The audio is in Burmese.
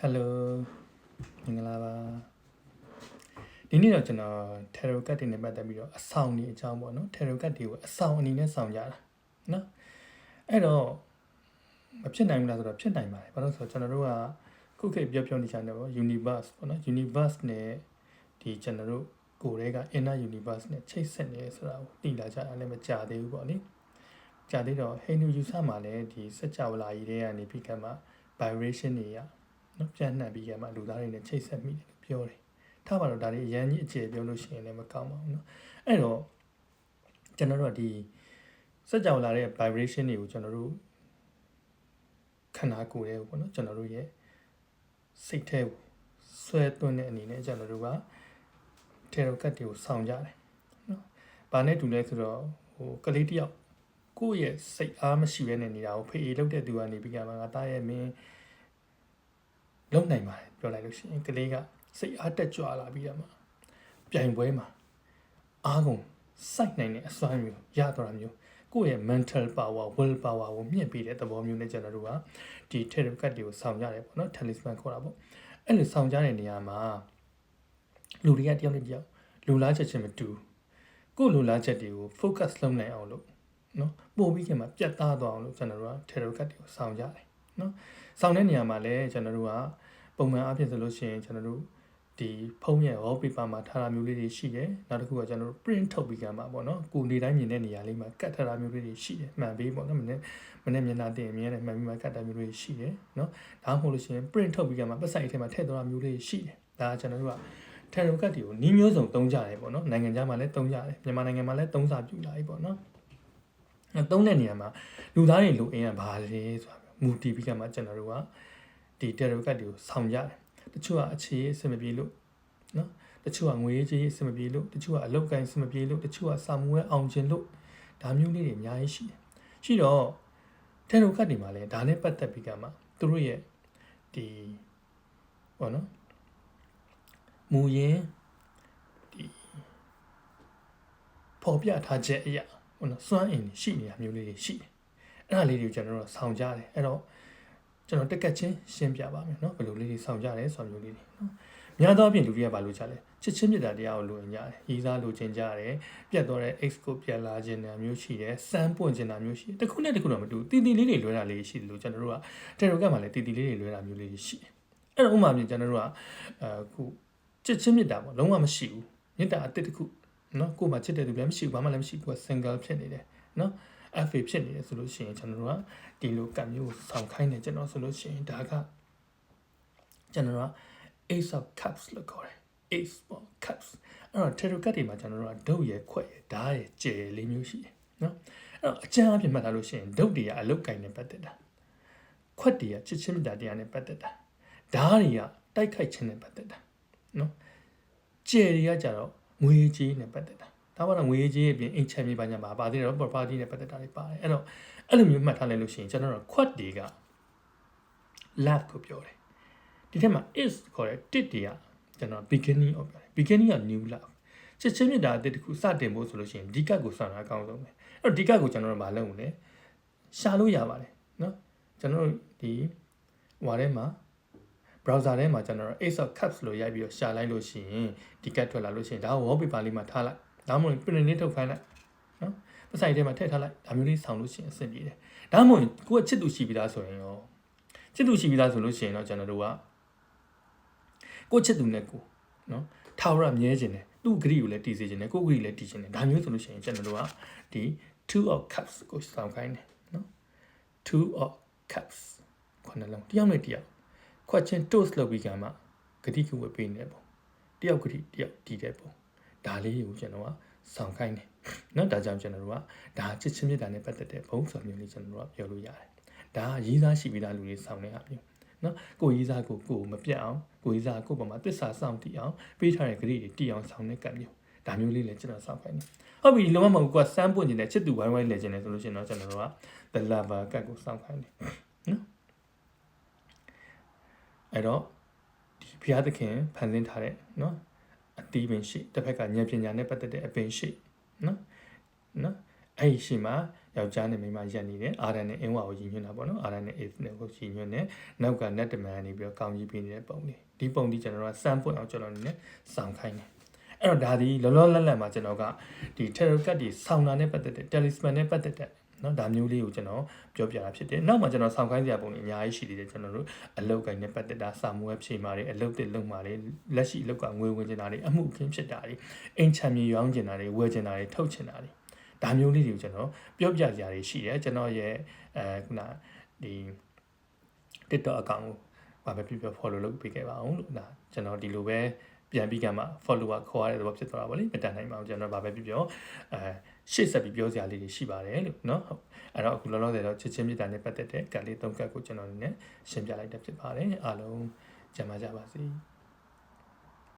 Hello မင်္ဂလာပါဒီနေ့တော့ကျွန်တော် tarot card တွေနဲ့ပတ်သက်ပြီးတော့အဆောင်တွေအကြောင်းပေါ့နော် tarot card တွေကိုအဆောင်အနေနဲ့ဆောင်ကြတာနော်အဲ့တော့မဖြစ်နိုင်ဘူးလားဆိုတော့ဖြစ်နိုင်ပါတယ်ဘာလို့ဆိုတော့ကျွန်တော်တို့ကခုခေတ်ပြောနေကြတယ်ပေါ့ universe ပေါ့နော် universe နဲ့ဒီကျွန်တော်တို့ကိုယ်တွေက inner universe နဲ့ချိတ်ဆက်နေဆိုတာကိုသိလာကြတာလည်းမကြသေးဘူးပေါ့နိကြာသေးတော့ Hindu ယူဆမှာလည်းဒီစัจ java လာကြီးတွေကနေပြီးကမှ vibration တွေရနော်ပြန်နှံ့ပြီးကမှလူသားတွေနဲ့ချိတ်ဆက်မိတယ်လို့ပြောတယ်ထားပါတော့ဒါတွေအရန်ကြီးအခြေပြောလို့ရှိရင်လည်းမကောင်းပါဘူးနော်အဲ့တော့ကျွန်တော်တို့ကဒီစัจ java လာတဲ့ vibration တွေကိုကျွန်တော်တို့ခန္ဓာကိုယ်ရဲ့ပေါ့နော်ကျွန်တော်တို့ရဲ့စိတ်ထဲကိုဆွဲသွင်းတဲ့အနေနဲ့ကျွန်တော်တို့က tarot card တွေကိုဆောင်းကြတယ်နော်။ဘာနဲ့တူလဲဆိုတော့ကလေးတယောက်ကိုယ့်ရဲ့စိတ်အားမရှိဘဲနဲ့နေတာကိုဖေးလောက်တဲ့သူကနေပြီးကမှငါသားရဲ့မင်းလုံနိုင်ပါတယ်ပြောလိုက်လို့ရှိရင်ကလေးကစိတ်အားတက်ကြွလာပြီးတော့မှပြိုင်ပွဲမှာအားကုန်စိုက်နိုင်တဲ့အစွမ်းမျိုးရတော့တာမျိုးကိုယ့်ရဲ့ mental power will power ကိုမြင့်ပေးတဲ့သဘောမျိုးနဲ့ကျွန်တော်တို့ကဒီ tarot card တွေကိုဆောင်းကြတယ်ပေါ့နော် talisman ခေါ်တာပေါ့အဲ့လိုဆောင်းကြတဲ့နေရာမှာလူတွေကတယောက်နဲ့တယောက်လူလားချက်ချင်းမတူကိုယ်လူလားချက်တွေကို focus လုပ်နိုင်အောင်လို့နော်ပို့ပြီးခင်မှာပြတ်သားသွားအောင်လို့ကျွန်တော်တို့က tarot card တွေကိုဆောင်းကြတယ်နော်ဆောင်းတဲ့နေရာမှာလည်းကျွန်တော်တို့ကပုံမှန်အားဖြင့်ဆိုလို့ရှိရင်ကျွန်တော်တို့ဒီဖုန်းရဲ့ wallpaper မှာထားတာမျိုးလေးတွေရှိတယ်နောက်တစ်ခုကကျွန်တော်တို့ print ထုတ်ပြီးကမှာပေါ့နော်ကိုနေတိုင်းမြင်တဲ့နေရာလေးမှာကတ်ထားတာမျိုးလေးတွေရှိတယ်မှန်ပြီးပေါ့နော်မနေ့မျက်နှာတင်မြင်ရတယ်မှန်ပြီးမှကတ်တာမျိုးလေးရှိတယ်နော်ဒါမှမဟုတ်လို့ရှိရင် print ထုတ်ပြီးကမှာပတ်စံအိတ်ထဲမှာထည့်သွားတာမျိုးလေးရှိတယ်ဒါကကျွန်တော်တို့ကtarot card တွေကိုနီးမျိုးစုံသုံးကြတယ်ပေါ့နော်နိုင်ငံခြားမှာလည်းသုံးကြတယ်မြန်မာနိုင်ငံမှာလည်းသုံးစာပြုလာပြီပေါ့နော်သုံးတဲ့နေရာမှာလူသားတွေလိုအင်းကဘာလဲဆိုတာမူတည်ပြီးကမှကျွန်တော်တို့ကဒီ tarot card တွေကိုဆောင်းကြတယ်တချို့ကအခြေအဆင်မပြေလို့နော်တချို့ကငွေကြေးအဆင်မပြေလို့တချို့ကအလုပ်ကိုင်းအဆင်မပြေလို့တချို့ကစာမွေးအောင်ခြင်းလို့ဒါမျိုးလေးတွေအများကြီးရှိတယ်ရှိတော့ tarot card တွေမှာလည်းဒါနဲ့ပတ်သက်ပြီးကမှသူတို့ရဲ့ဒီပေါ့နော်မူရင်းဒီပေါ်ပြထားချက်အရာပေါ့နော်စွမ်းအင်ရှိနေတာမျိုးလေးတွေရှိတယ်အဲ့ဒါလေးတွေကိုကျွန်တော်တို့ဆောင်းကြတယ်အဲ့တော့ကျွန်တော်တက်ကက်ချင်းရှင်းပြပါမယ်เนาะဘယ်လိုလေးတွေဆောင်းကြတယ်ဆိုတာမျိုးလေးတွေเนาะများသောအားဖြင့်လူတွေကဘာလို့ကြလဲချစ်ချင်းမြတ်တာတရားကိုလိုရင်ကြတယ်ရီးစားလိုချင်ကြတယ်ပြတ်သွားတဲ့ X ကိုပြတ်လာခြင်းတာမျိုးရှိတယ်စမ်းပွင့်ခြင်းတာမျိုးရှိတယ်တခုနဲ့တခုတော့မတူတီတီလေးတွေလွဲတာလေးရှိတယ်လို့ကျွန်တော်တို့ကtarot cardမှာလည်းတီတီလေးတွေလွဲတာမျိုးလေးရှိတယ်အဲ့တော့ဥပမာပြင်ကျွန်တော်တို့ကခုချစ်ချင်းမြတ်တာပေါ့လုံးဝမရှိဘူးမြတ်တာအတစ်တခုเนาะကိုယ်မှာချစ်တဲ့သူလည်းမရှိဘူးဘာမှလည်းမရှိဘူးက single ဖြစ်နေတယ်เนาะFA ဖြစ်နေတယ်ဆိုလို့ရှိရင်ကျွန်တော်တို့ကဒီလိုကံမျိုးဆောင်ခိုင်းနေကျွန်တော်ဆိုလို့ရှိရင်ဒါကကျွန်တော်တို့က Ace of Cups လို့ခေါ်တယ် Ace of Cups အဲ့တော့ tarot card တွေမှာကျွန်တော်တို့ကဒုတ်ရယ်ခွက်ရယ်ဓာတ်ရယ်ကျယ်လေးမျိုးရှိတယ်နော်အဲ့တော့အကျဉ်းအပြည့်မှတ်ထားလို့ရှိရင်ဒုတ်တွေကအလုတ်ကင်နဲ့ပတ်သက်တာခွက်တွေကချစ်ချင်းမြတ်တာတရားနဲ့ပတ်သက်တာဓာတ်တွေကတိုက်ခိုက်ခြင်းနဲ့ပတ်သက်တာနော်ကျယ်တွေကကြတော့ငွေကြေးနဲ့ပတ်သက်တာဒါမှတော့ငွေကြေးအပြင်အိမ်ချမ်းမြေပါညာပါသေးတယ် property နဲ့ပတ်သက်တာတွေပါတယ်အဲ့တော့အဲ့လိုမျိုးမှတ်ထားလိုက်လို့ရှိရင်ကျွန်တော်တို့ခွက်တွေက love ကိုပြောတယ်ဒီထက်မှာ is ခေါ်တဲ့တစ်တွေကကျွန်တော် beginning of ပြောတယ် beginning of new love ချစ်ချင်းမြတ်တာအတစ်တခုစတင်ဖို့ဆိုလို့ရှိရင်ဒီကတ်ကိုဆောင်းတာအကောင်းဆုံးပဲအဲ့တော့ဒီကတ်ကိုကျွန်တော်တို့မလုပ်ဘူးလေရှာလို့ရပါတယ်နော်ကျွန်တော်တို့ဒီဟိုထဲမှာ browser ထဲမှာကျွန်တော်တို့ Ace of Cups လို့ရိုက်ပြီးတော့ရှာလိုက်လို့ရှိရင်ဒီကတ်ထွက်လာလို့ရှိရင်ဒါကို wallpaper လေးမှာထားလိုက်ဒါမှမဟုတ် print လေးထုတ်ခိုင်းလိုက်နော်ပတ်ဆိုင်ထဲမှာထည့်ထားလိုက်ဒါမျိုးလေးဆောင်းလို့ရှိရင်အဆင်ပြေတယ်ဒါမှမဟုတ်ကိုကချစ်သူရှိပြီးသားဆိုရင်ရောချစ်သူရှိပြီးသားဆိုလို့ရှိရင်တော့ကျွန်တော်တို့ကကိုချစ်သူနဲ့ကိုနော်ထာဝရမြဲခြင်းနဲ့သူ့ဂရိကိုလည်းတည်စေခြင်းနဲ့ကိုဂရိလည်းတည်ခြင်းနဲ့ဒါမျိုးဆိုလို့ရှိရင်ကျွန်တော်တို့ကဒီ two of cups ကိုစောင်းခိုင်းတယ်နော် two of cups ခုနလုံးတယောက်နဲ့တယောက်ခွက်ချင်း toast လုပ်ပြီးကမှဂတိကဝတ်ပေးနေပုံတယောက်ဂတိတယောက်တည်တဲ့ပုံဒါလေးကိုကျွန်တော်ကစောင်းခိုင်းတယ်နော်ဒါကြောင့်ကျွန်တော်တို့ကဒါချစ်ချင်းမြတ်တာနဲ့ပတ်သက်တဲ့ဘုံဆိုမျိုးလေးကျွန်တော်တို့ကပြောလို့ရတယ်ဒါကရေးစားရှိပြီးသားလူတွေစောင်းနေတာမျိုးနော်ကိုရေးစားကိုမပြတ်အောင်ကိုရေးစားကိုပေါ်မှာသစ္စာစောင့်တည်အောင်ပေးထားတဲ့ဂရိတွေတည်အောင်စောင်းတဲ့ကံမျိုးဒါမျိုးလေးလည်းကျွန်တော်စောင့်ခိုင်းတယ်ဟုတ်ပြီလုံးဝမဟုတ်ကွာစမ်းပွင့်နေတဲ့ချစ်သူဝိုင်းဝိုင်းလဲခြင်းလဲဆိုလို့ရှိရင်တော့ကျွန်တော်တို့က the lover ကတ်ကိုစောင့်ခိုင်းတယ်နော်အဲ့တော့ဒီဘုရားသခင်ဖန်ဆင်းထားတဲ့နော်အတီးပင်ရှိတစ်ဖက်ကဉာဏ်ပညာနဲ့ပတ်သက်တဲ့အပင်ရှိနော်အဲ့ဒီရှိမှာ ယောက်ျားနဲ့မိန်းမရက်နေတယ်အာရန်နဲ့အင်းဝါကိုရည်ညွှန်းတာပေါ့နော်အာရန်နဲ့အေးနဲ့ကိုရည်ညွှန်းတယ်နောက်ကနတ်တမန်ကနေပြီးတော့ကောင်းကြီးပေးနေတဲ့ပုံလေးဒီပုံဒီကျွန်တော်တို့ကစမ်းပွင့်အောင်ကျွန်တော်အနေနဲ့စောင့်ခိုင်းတယ်အဲ့တော့ဒါဒီလောလောလတ်လတ်မှာကျွန်တော်ကဒီ tarot card ဒီဆောင်းတာနဲ့ပတ်သက်တဲ့ talisman နဲ့ပတ်သက်တဲ့နော်ဒါမျိုးလေးကိုကျွန်တော်ပြောပြတာဖြစ်တယ်နောက်မှာကျွန်တော်ဆောင်းခိုင်းစရာပုံတွေအများကြီးရှိသေးတယ်ကျွန်တော်တို့အလုတ်ကိုင်းနဲ့ပတ်သက်တာစာမွေးဖြေမာတွေအလုတ်တစ်လုံမာတွေလက်ရှိအလုတ်ကငွေဝင်ကျင်တာတွေအမှုအခင်းဖြစ်တာတွေအိမ်ချမ်းမြေရောင်းကျင်တာတွေဝယ်ကျင်တာတွေထုတ်ကျင်တာတွေဒါမျိုးလေးတွေကိုကျွန်တော်ပြောပြကြရရှိတယ်ကျွန်တော်ရဲ့ခုနဒီ TikTok account ကိုဘာပဲပြော follow လုပ်ပေးခဲ့ပါအောင်လို့ဒါကျွန်တော်ဒီလိုပဲပြန်ပြီးကမှ follower ခေါ်ရတဲ့သဘောဖြစ်သွားတာပေါ့လေမတန်နိုင်ပါဘူးကျွန်တော်ဘာပဲပြောရှေ့ဆက်ပြီးပြောစရာလေးတွေရှိပါတယ်လို့เนาะဟုတ်အဲ့တော့အခုလောလောဆယ်တော့ချစ်ချင်းမြတ်တာနဲ့ပတ်သက်တဲ့ကတ်လေး၃ကတ်ကိုကျွန်တော်အနေနဲ့ရှင်းပြလိုက်တာဖြစ်ပါတယ်အားလုံးကျမ်းပါကြပါစေ